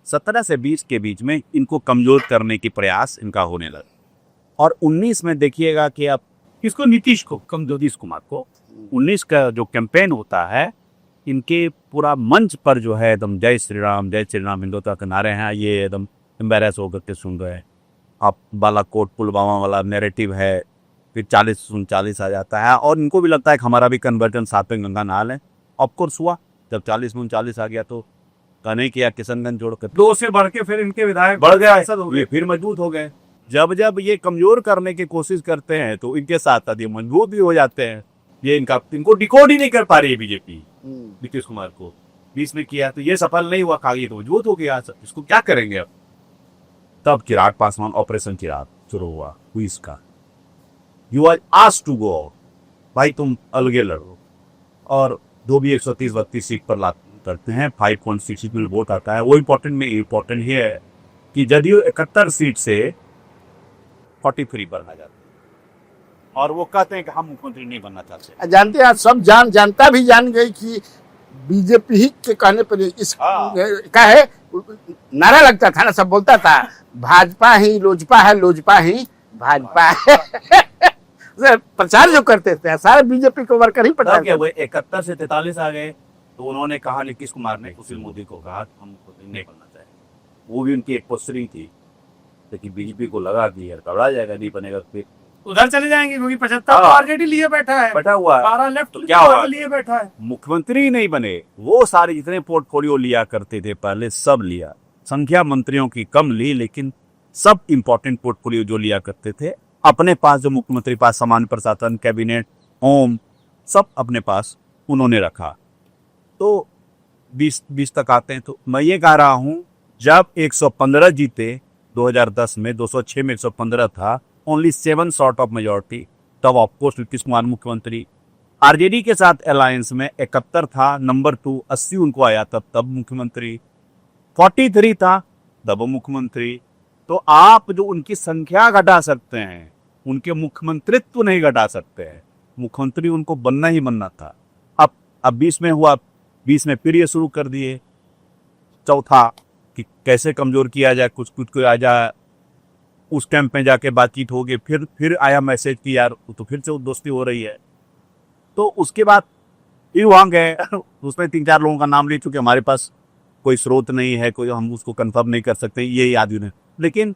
17 से 20 के बीच में इनको कमजोर करने की प्रयास इनका होने लगा। और 19 में देखिएगा कि अब किसको, नीतीश कुमार को 19 का जो कैंपेन होता है, इनके पूरा मंच पर जो है एकदम जय श्री राम हिंदुत्व के नारे हैं, ये एकदम एम्बेरस होकर के सुन रहे हैं। आप बालाकोट पुलवामा वाला नैरेटिव है, फिर 40-39 आ जाता है और इनको भी लगता है कि हमारा भी कन्वर्जन सातवें गंगा नाल है। ऑफकोर्स हुआ, जब 40-39 आ गया तो कहने किया किशनगंज जोड़ कर 2 से बढ़ के फिर इनके विधायक बढ़ गया, ये फिर मजबूत हो गए। जब ये कमजोर करने की कोशिश करते हैं तो इनके साथ साथ ये मजबूत भी हो जाते हैं। ये इनको डिकोड ही नहीं कर पा रही है बीजेपी नीतीश कुमार को। 20 में किया तो ये सफल नहीं हुआ, कागज तो मजबूत हो गया, इसको क्या करेंगे अब। तब चिराग पासवान ऑपरेशन चिराग शुरू हुआ क्विज का। You are asked to go, भाई तुम अलगे लड़ो। और जो भी 130-32 सीट पर करते हैं, 5.6 वोट आता है। वो इम्पोर्टेंट ये है कि जदयू 71 सीट से 43 पर आ जाता है और वो कहते हैं कि हम मुख्यमंत्री नहीं बनना चाहते। जानते हैं, सब जनता भी जान गई कि बीजेपी ही के कहने पर इस का है नारा लगता था ना, सब बोलता था भाजपा ही लोजपा है, लोजपा ही भाजपा है। प्रचार जो करते थे सारे बीजेपी को वर्कर ही प्रचार किया। वो 71 से 43 आ गए तो उन्होंने कहा, नीतीश कुमार ने सुशील मोदी को कहा हम नहीं बनना चाहिए। वो भी उनकी एक पोस्टरी थी, लेकिन बीजेपी को लगा कि यार घबरा जाएगा, नहीं बनेगा फिर उधर चले जाएंगे क्योंकि 75 ऑलरेडी लिए बैठा है, बैठा हुआ है, 12 लेफ्ट तो क्या हुआ, लिए बैठा है। मुख्यमंत्री ही नहीं बने, वो सारे जितने पोर्टफोलियो लिया करते थे पहले सब लिया। संख्या मंत्रियों की कम ली, लेकिन सब इंपॉर्टेंट पोर्टफोलियो जो लिया करते थे अपने पास, जो मुख्यमंत्री पास सामान्य प्रशासन, कैबिनेट, होम, सब अपने पास उन्होंने रखा। तो 20 तक आते हैं। तो मैं ये कह रहा हूं, जब 115 जीते 2010 में, 206 में 115 था, ओनली 7 शॉर्ट ऑफ मेजॉरिटी, तब ऑफकोर्स नीतीश कुमार मुख्यमंत्री। आरजेडी के साथ अलायंस में 71 था, नंबर 2 80 उनको आया, तब मुख्यमंत्री 43 था, तब मुख्यमंत्री। तो आप जो उनकी संख्या घटा सकते हैं, उनके मुख्यमंत्रित्व नहीं घटा सकते हैं। मुख्यमंत्री उनको बनना ही बनना था। अब 20 में हुआ, 20 में फिर ये शुरू कर दिए चौथा कि कैसे कमजोर किया जाए, कुछ आ जाए। उस कैंप में जाके बातचीत हो गई, फिर आया मैसेज कि यार तो फिर से दोस्ती हो रही है। तो उसके बाद फिर वहाँ गए, उसमें 3-4 लोगों का नाम ले चुके, हमारे पास कोई स्रोत नहीं है, कोई हम उसको कंफर्म नहीं कर सकते, ये आदमी ने। लेकिन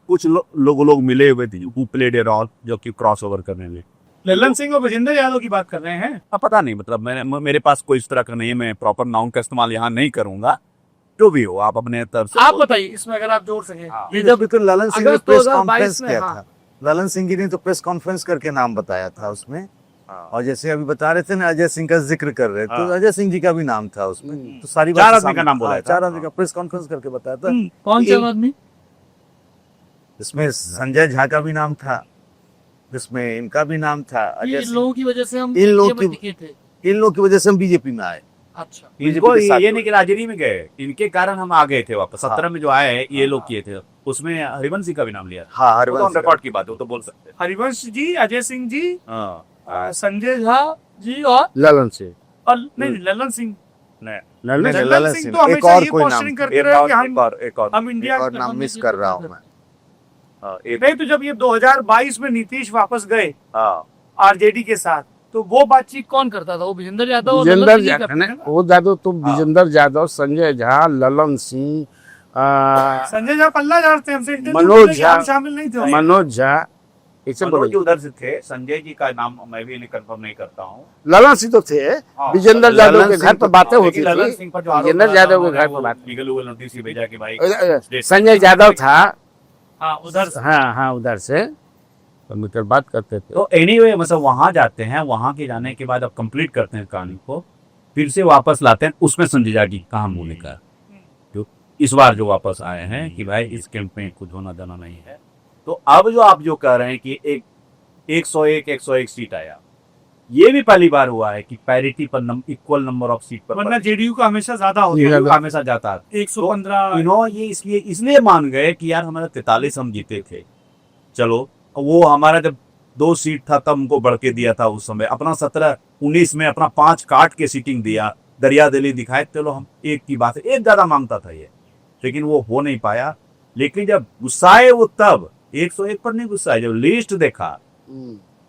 कुछ लोग मिले हुए थे हु प्लेड ए रोल, जो कि क्रॉस ओवर करने में। लल्लन सिंह और विजेंद्र यादव की बात कर रहे हैं। पता नहीं, मतलब मेरे पास कोई इस तरह का नहीं है, मैं प्रॉपर नाउन का इस्तेमाल यहाँ नहीं करूंगा। जो भी हो आप अपने तरफ से आप बताइए इसमें अगर आप जोड़ सके। ये जब तो ललन सिंह ने प्रेस कॉन्फ्रेंस किया हाँ। था, ललन सिंह जी ने तो प्रेस कॉन्फ्रेंस करके नाम बताया था उसमें। और जैसे अभी बता रहे थे ना, अजय सिंह का जिक्र कर रहे थे, तो अजय सिंह जी का भी नाम था उसमें। तो सारी 4 आदमी का नाम बोला था, 4 आदमी का प्रेस कॉन्फ्रेंस करके बताया था। कौन 4 आदमी? इसमें संजय झा का भी नाम था, जिसमें इनका भी नाम था। इन लोगों की वजह से हम इन लोगों की वजह से हम बीजेपी में आए। अच्छा, इनको ये नहीं कि राजनीति में गए, इनके कारण हम आ गए थे वापस। 17 में जो आए हैं ये लोग किए थे, उसमें हरिवंश जी का भी नाम लिया। हाँ, हरिवंश रिकॉर्ड की बात है, वो तो बोल सकते हैं। हरिवंश जी, अजय सिंह जी, हाँ, संजय झा जी और ललन से नहीं ललन सिंह। ललन सिंह तो हमेशा एक और ये कोई नाम क्वेश्चनिंग करते रहे कि हम इंडिया और नाम मिस कर रहा हूँ मैं। नहीं, तो जब ये 2022 में नीतीश वापस गए आरजेडी के साथ, तो वो बातचीत कौन करता था? वो विजेंद्र यादव और ललन सिंह करते थे ना? वो यादव तो विजेंद्र यादव, संजय झा, ललन सिंह, संजय झा पल्ला झाड़ते हमसे, मनोज झा शामिल नहीं थे। मनोज झा, ऐसे मनोज उधर से थे। संजय जी का नाम मैं भी कंफर्म नहीं करता हूँ। ललन सिंह तो थे, विजेंद्र यादव के घर पर बातें होती थी। विजेंद्र यादव के घर पर बात, नोटिस भेजा कि भाई संजय यादव था, उधर से। हाँ उधर से मिलकर बात करते थे। तो एनीवे, मतलब वहां जाते हैं, वहां के जाने के बाद अब कंप्लीट करते हैं कहानी को, फिर से वापस लाते हैं। उसमें संजय झा की कहा बोले का, जो इस बार जो वापस आए हैं कि भाई इस कैंप में कुछ होना जाना नहीं है। तो अब जो आप जो कह रहे हैं कि 101 सीट आया, ये भी पहली बार हुआ है कि पैरिटी पर इक्वल नंबर ऑफ सीट पर, वरना जेडीयू का हमेशा ज्यादा होता है, हमेशा जाता है 115। इन्होंने ये इसलिए मान गए कि यार हमारा 43 हम जीते थे, चलो वो हमारा जब 2 सीट था तब हमको बढ़ के दिया था उस समय, अपना 17-19 में अपना 5 काट के सीटिंग दिया, दरिया दिली दिखाए, चलो हम एक की बात है, एक ज्यादा मांगता था ये। लेकिन वो हो नहीं पाया। लेकिन जब गुस्साए वो तब 101 पर नहीं गुस्साए, जब लिस्ट देखा,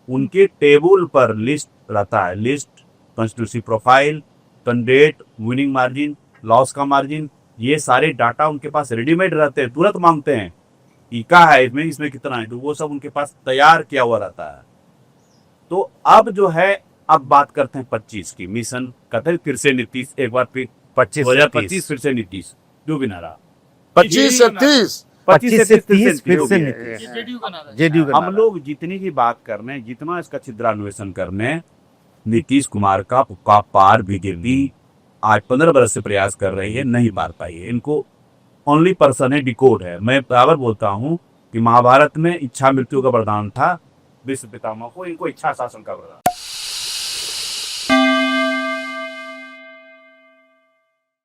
उनके टेबल पर लिस्ट रहता है, list, constituency profile, candidate, winning margin, loss का मार्जिन, ये सारे डाटा उनके पास रेडीमेड रहते हैं, तुरंत मांगते हैं कि क्या है इसमें, इसमें कितना है, तो वो सब उनके पास तैयार किया हुआ रहता है। तो अब जो है, अब बात करते हैं 25 की, मिशन कहते हैं फिर से नीतीश, एक बार फिर 2025 फिर से नीतीश, जो भी नारा 25 से 30 25 से 30 फिर से जो भी है। नीतीश, जेडीयू का नारा है। जेडीयू का हम नारा। लोग जितनी भी बात करने, जितना इसका छिद्रान्वेषण करने, नीतीश कुमार का पार बीजेपी आज 15 वर्ष से प्रयास कर रही है, नहीं मार पाई है। इनको ओनली पर्सन है, डिकोड है। मैं बराबर बोलता हूँ कि महाभारत में इच्छा मृत्यु का वरदान था, विश्व पितामह को, इनको इच्छा शासन का वरदान।